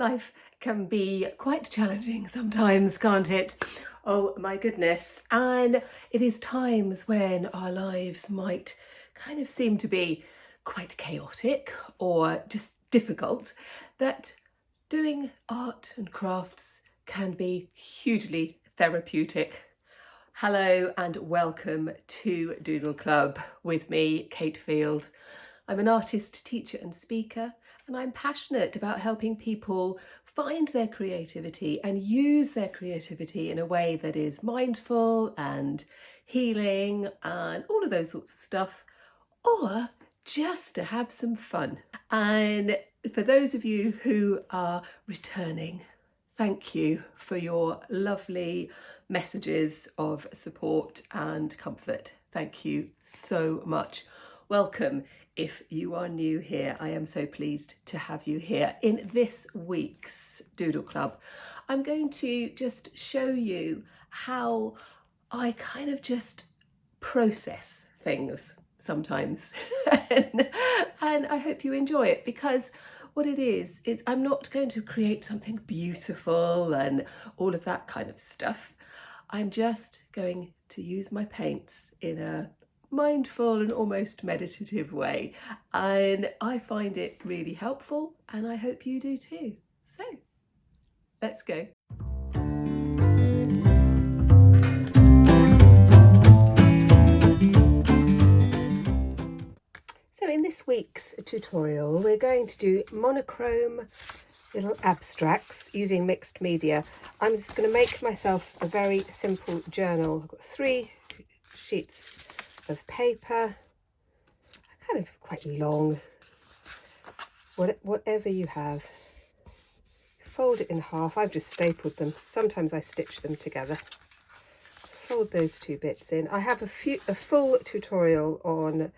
Life can be quite challenging sometimes, can't it? Oh my goodness. And it is times when our lives might kind of seem to be quite chaotic or just difficult, that doing art and crafts can be hugely therapeutic. Hello and welcome to Doodle Club with me, Kate Field. I'm an artist, teacher and speaker, and I'm passionate about helping people find their creativity and use their creativity in a way that is mindful and healing and all of those sorts of stuff, or just to have some fun. And for those of you who are returning, thank you for your lovely messages of support and comfort. Thank you so much. Welcome. If you are new here, I am so pleased to have you here. In this week's Doodle Club, I'm going to just show you how I kind of just process things sometimes. and I hope you enjoy it, because what it is I'm not going to create something beautiful and all of that kind of stuff. I'm just going to use my paints in a mindful and almost meditative way, and I find it really helpful, and I hope you do too. So let's go. So in this week's tutorial, we're going to do monochrome little abstracts using mixed media. I'm just going to make myself a very simple journal. I've got 3 sheets of paper, kind of quite long, whatever you have. Fold it in half. I've just stapled them. Sometimes I stitch them together. Fold those 2 bits in. I have a full tutorial on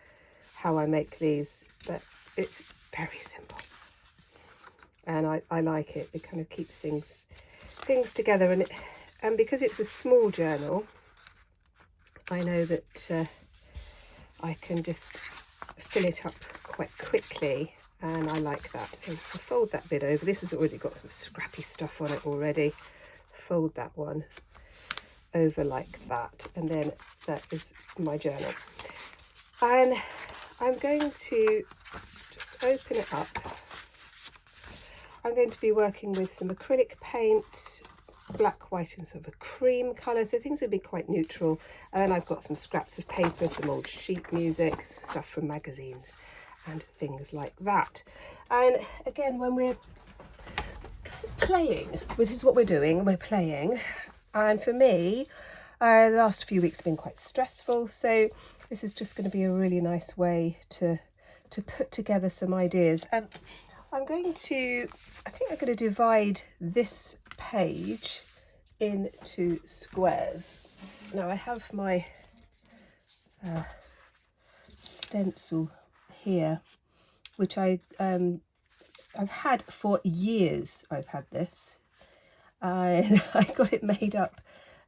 how I make these, but it's very simple, and I like it. It kind of keeps things together, and because it's a small journal, I know that I can just fill it up quite quickly, and I like that. So I fold that bit over. This has already got some scrappy stuff on it already. Fold that one over like that, and then that is my journal. And I'm going to just open it up. I'm going to be working with some acrylic paint, black, white and sort of a cream colour, so things will be quite neutral. And then I've got some scraps of paper, some old sheet music, stuff from magazines and things like that. And again, when we're playing, this is what we're doing, we're playing. And for me, the last few weeks have been quite stressful, so this is just going to be a really nice way to put together some ideas. And I'm going to divide this page into squares. Now I have my stencil here, which I've had for years. I've had this, and I got it made up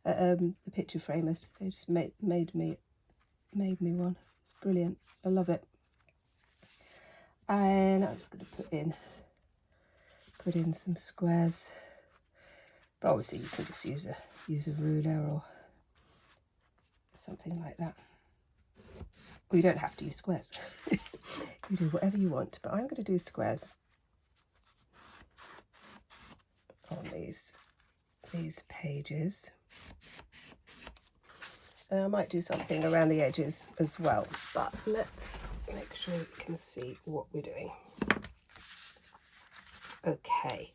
at the picture framers. They just made me one. It's brilliant. I love it. And I'm just going to put in some squares, but obviously you can just use a ruler or something like that, or you don't have to use squares. You do whatever you want, but I'm going to do squares on these pages, and I might do something around the edges as well, but let's make sure we can see what we're doing. Okay,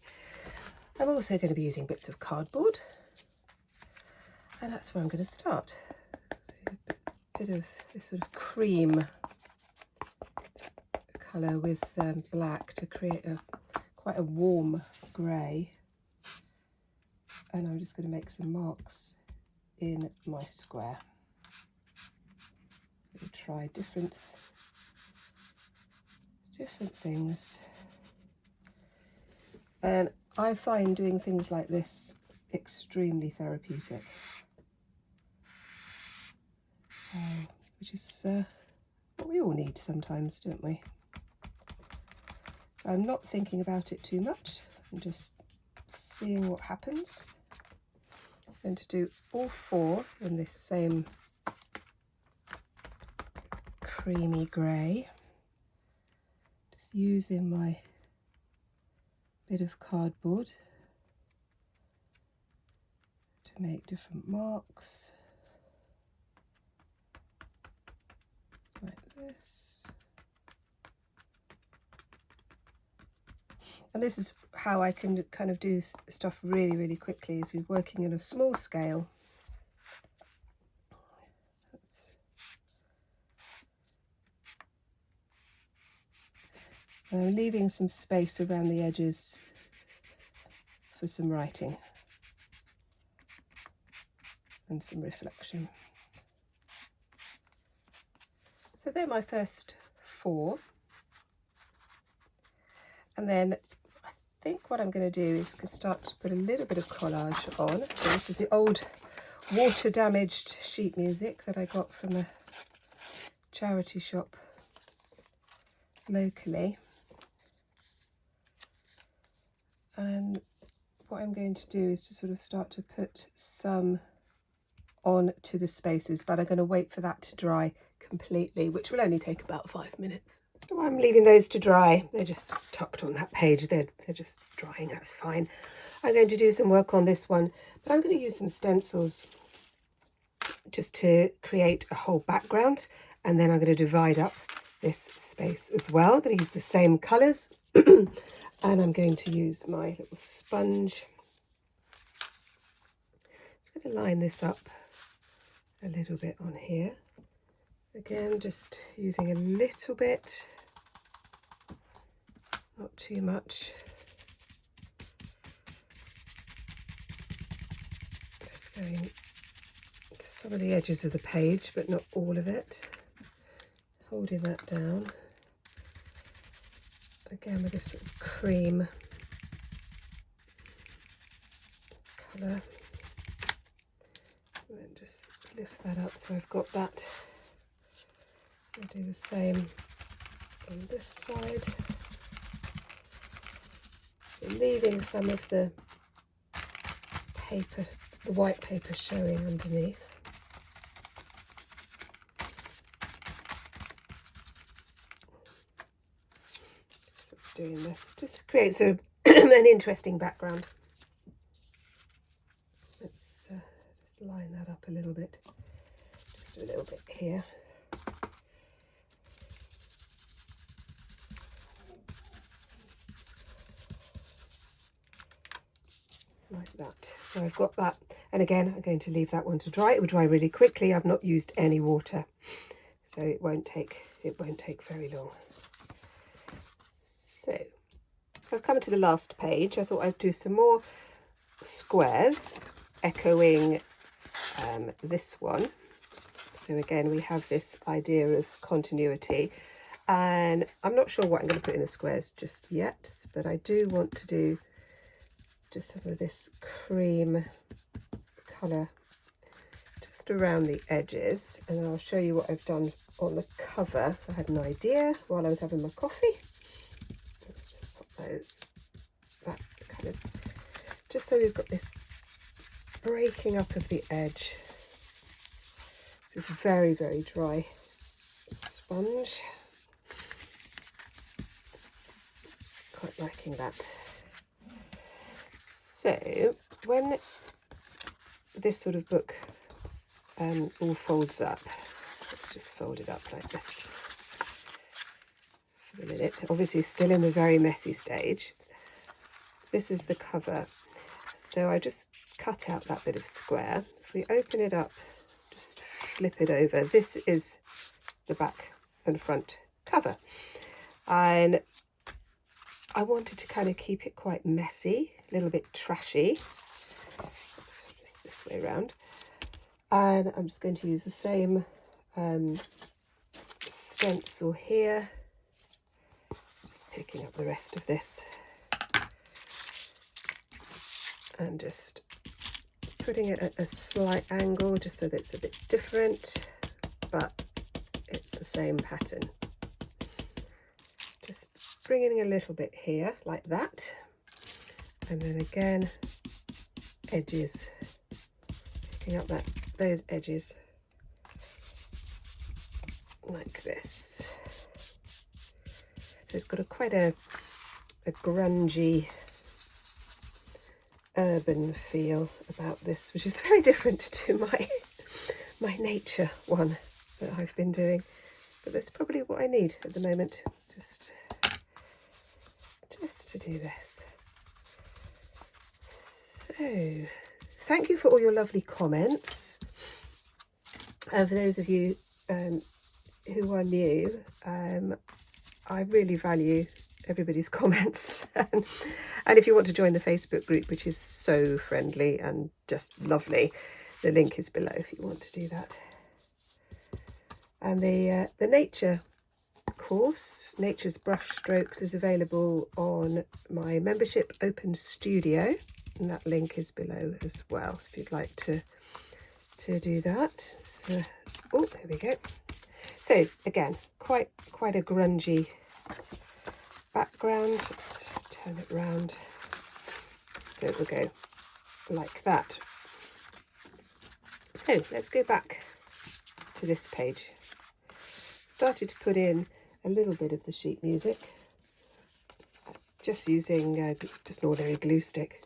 I'm also going to be using bits of cardboard, and that's where I'm going to start. So a bit of this sort of cream colour with black to create quite a warm grey, and I'm just going to make some marks in my square. So we'll try different things, and I find doing things like this extremely therapeutic, which is what we all need sometimes, don't we? So I'm not thinking about it too much. and just seeing what happens. I'm going to do all 4 in this same creamy grey. Just using my bit of cardboard to make different marks, like this. And this is how I can kind of do stuff really, really quickly, is we're working on a small scale. I'm leaving some space around the edges for some writing and some reflection. So they're my first 4. And then I think what I'm going to do is start to put a little bit of collage on. So this is the old water damaged sheet music that I got from a charity shop locally. And what I'm going to do is to sort of start to put some on to the spaces, but I'm going to wait for that to dry completely, which will only take about 5 minutes. So I'm leaving those to dry. They're just tucked on that page. They're just drying, that's fine. I'm going to do some work on this one, but I'm going to use some stencils just to create a whole background, and then I'm going to divide up this space as well. I'm going to use the same colours and I'm going to use my little sponge. Just going to line this up a little bit on here. Again, just using a little bit, not too much. Just going to some of the edges of the page, but not all of it. Holding that down. Again with this sort of cream colour. And then just lift that up so I've got that. I'll do the same on this side. Leaving some of the paper, the white paper showing underneath. Doing this just creates an interesting background. Let's just line that up a little bit, just a little bit here. Like that. So I've got that, and again I'm going to leave that one to dry. It will dry really quickly. I've not used any water, so it won't take very long. So I've come to the last page. I thought I'd do some more squares echoing this one. So again we have this idea of continuity, and I'm not sure what I'm going to put in the squares just yet, but I do want to do just some of this cream colour just around the edges, and I'll show you what I've done on the cover. So I had an idea while I was having my coffee. Let's just put those back, kind of, just so we've got this breaking up of the edge. This is very, very dry sponge. Quite liking that. So when this sort of book all folds up, let's just fold it up like this for a minute. Obviously still in the very messy stage. This is the cover. So I just cut out that bit of square. If we open it up, just flip it over. This is the back and front cover. And I wanted to kind of keep it quite messy, a little bit trashy. So just this way around. And I'm just going to use the same stencil here. Just picking up the rest of this. And just putting it at a slight angle just so that it's a bit different, but it's the same pattern. Just bringing a little bit here like that, And then again, edges, picking up those edges like this. So it's got quite a grungy, urban feel about this, which is very different to my nature one that I've been doing. But that's probably what I need at the moment, just to do this. So, thank you for all your lovely comments. And for those of you who are new, I really value everybody's comments. And if you want to join the Facebook group, which is so friendly and just lovely, the link is below if you want to do that. And the nature course, Nature's Brush Strokes, is available on my membership Open Studio, and that link is below as well if you'd like to do that. So, oh, here we go. So again, quite a grungy background. Let's turn it round so it will go like that. So let's go back to this page. Started to put in a little bit of the sheet music, just using just an ordinary glue stick.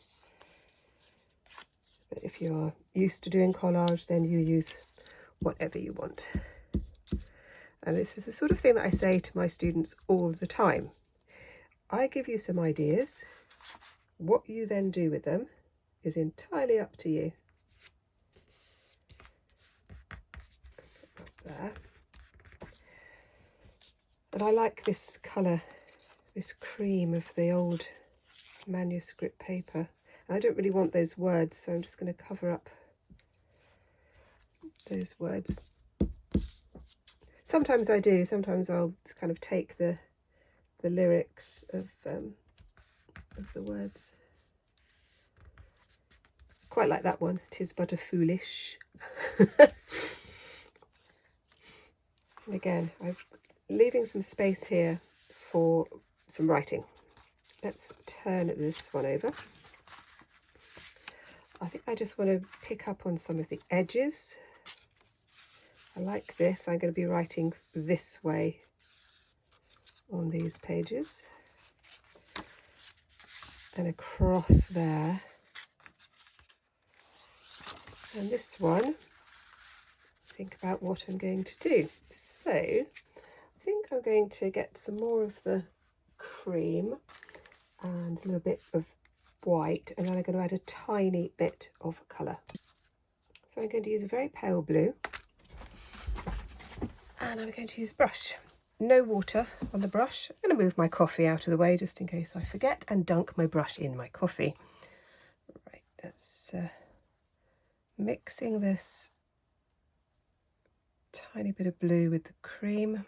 But if you're used to doing collage, then you use whatever you want. And this is the sort of thing that I say to my students all the time. I give you some ideas. What you then do with them is entirely up to you. Put that there. And I like this colour, this cream of the old manuscript paper. And I don't really want those words, so I'm just going to cover up those words. Sometimes I do, sometimes I'll kind of take the lyrics of the words. Quite like that one, "'Tis but a foolish." And again, I'm leaving some space here for some writing. Let's turn this one over. I think I just want to pick up on some of the edges. I like this. I'm going to be writing this way on these pages and across there. And this one, think about what I'm going to do. So I think I'm going to get some more of the cream and a little bit of white, and then I'm going to add a tiny bit of colour. So I'm going to use a very pale blue, and I'm going to use a brush. No water on the brush. I'm going to move my coffee out of the way just in case I forget and dunk my brush in my coffee. Right, that's mixing this tiny bit of blue with the cream.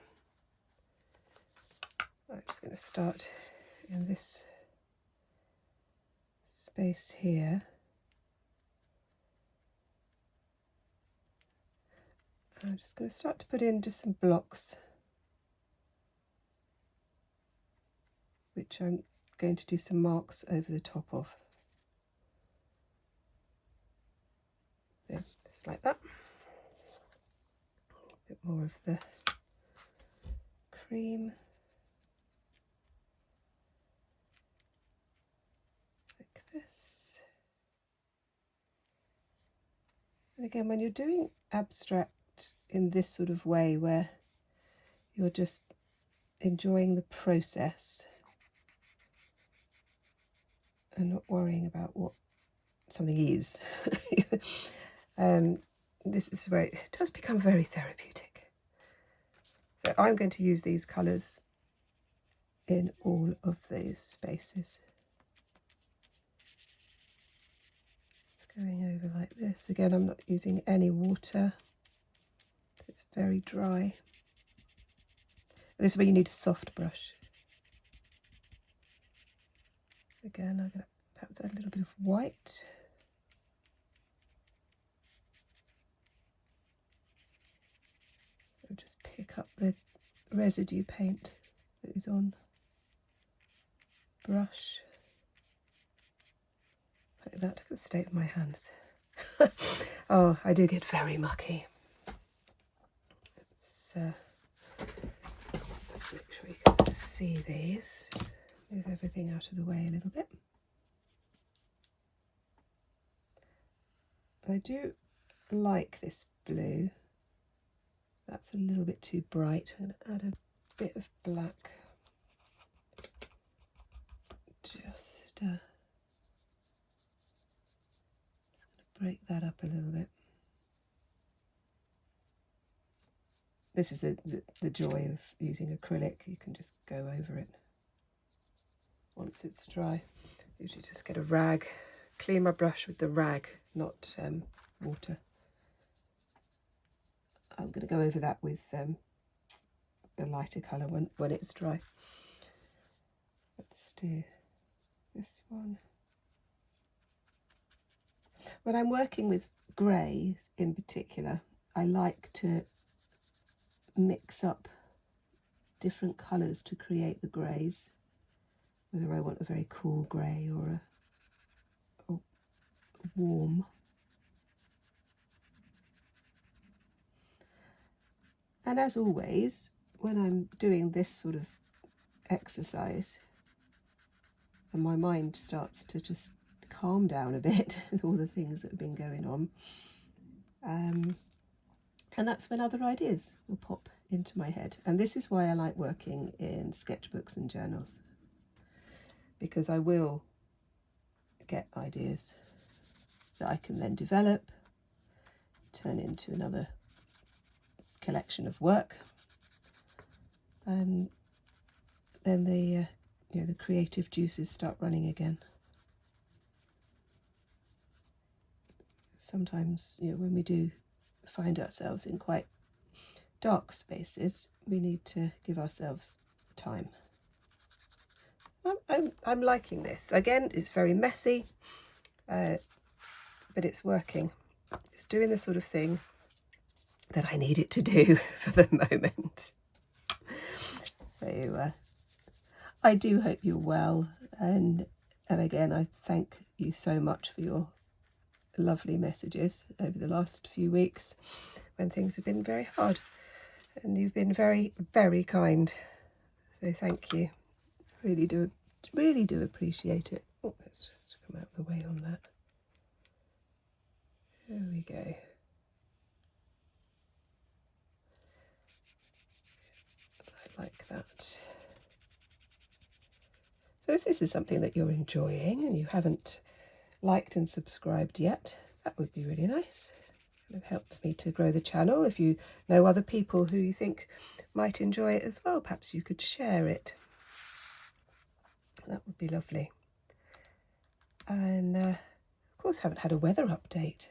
I'm just going to start in this space here. I'm just going to start to put in just some blocks, which I'm going to do some marks over the top of. There, just like that. A bit more of the cream. Like this. And again, when you're doing abstract in this sort of way where you're just enjoying the process and not worrying about what something is, this is where it does become very therapeutic. So I'm going to use these colours in all of those spaces. It's going over like this. Again, I'm not using any water. It's very dry. This is where you need a soft brush. Again, I'm going to perhaps add a little bit of white. So just pick up the residue paint that is on brush. Like that. Look at the state of my hands. Oh, I do get very mucky. Let's just make sure you can see these. Move everything out of the way a little bit. I do like this blue. That's a little bit too bright. I'm going to add a bit of black. Just going to break that up a little bit. This is the joy of using acrylic. You can just go over it once it's dry. Usually just get a rag, clean my brush with the rag, not water. I'm going to go over that with a lighter colour when it's dry. Let's do this one. When I'm working with greys in particular, I like to mix up different colours to create the greys, whether I want a very cool grey or a warm. And as always, when I'm doing this sort of exercise and my mind starts to just calm down a bit with all the things that have been going on, and that's when other ideas will pop into my head. And this is why I like working in sketchbooks and journals, because I will get ideas that I can then develop, turn into another collection of work, and then the the creative juices start running again. Sometimes, when we do find ourselves in quite dark spaces, we need to give ourselves time. I'm liking this. Again, it's very messy, but it's working. It's doing the sort of thing that I need it to do for the moment. So I do hope you're well, and again, I thank you so much for your lovely messages over the last few weeks when things have been very hard, and you've been very, very kind. So thank you. Really do appreciate it. Oh, let's just come out of the way on that. There we go. I like that. So if this is something that you're enjoying and you haven't liked and subscribed yet, that would be really nice. It helps me to grow the channel. If you know other people who you think might enjoy it as well, perhaps you could share it. That would be lovely. And of course, haven't had a weather update.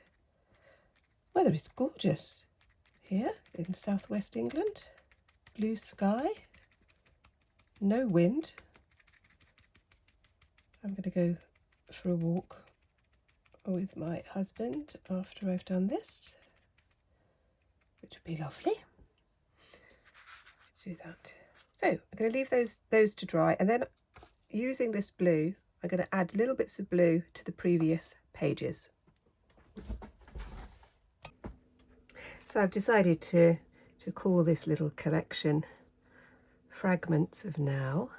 Weather is gorgeous here in southwest England. Blue sky, no wind. I'm going to go for a walk with my husband after I've done this, which would be lovely. Let's do that. So I'm going to leave those to dry, and then using this blue, I'm going to add little bits of blue to the previous pages. So I've decided to call this little collection Fragments of Now,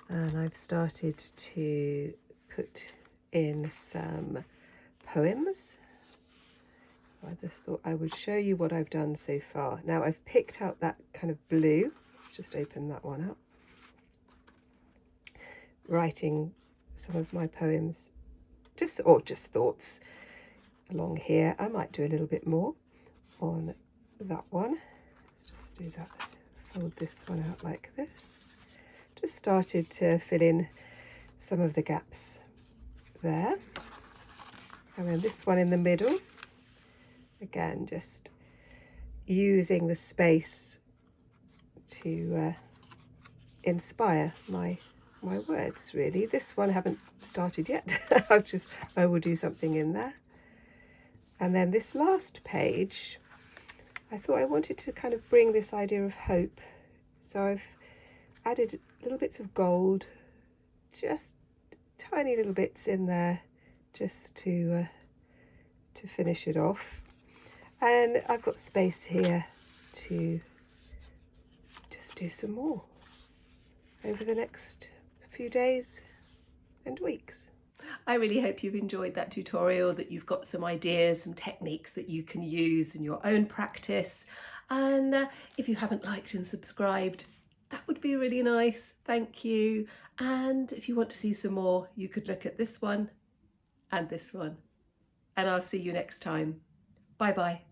and I've started to put in some poems. I just thought I would show you what I've done so far. Now I've picked out that kind of blue. Let's just open that one up. Writing some of my poems, just thoughts along here. I might do a little bit more on that one. Let's just do that. Fold this one out like this. Just started to fill in some of the gaps there. And then this one in the middle, again, just using the space to inspire my words, really. This one I haven't started yet. I will do something in there. And then this last page, I thought I wanted to kind of bring this idea of hope. So I've added little bits of gold, just tiny little bits in there just to finish it off. And I've got space here to just do some more over the next few days and weeks. I really hope you've enjoyed that tutorial, that you've got some ideas, some techniques that you can use in your own practice. And if you haven't liked and subscribed, that would be really nice. Thank you. And if you want to see some more, you could look at this one and this one. And I'll see you next time. Bye bye.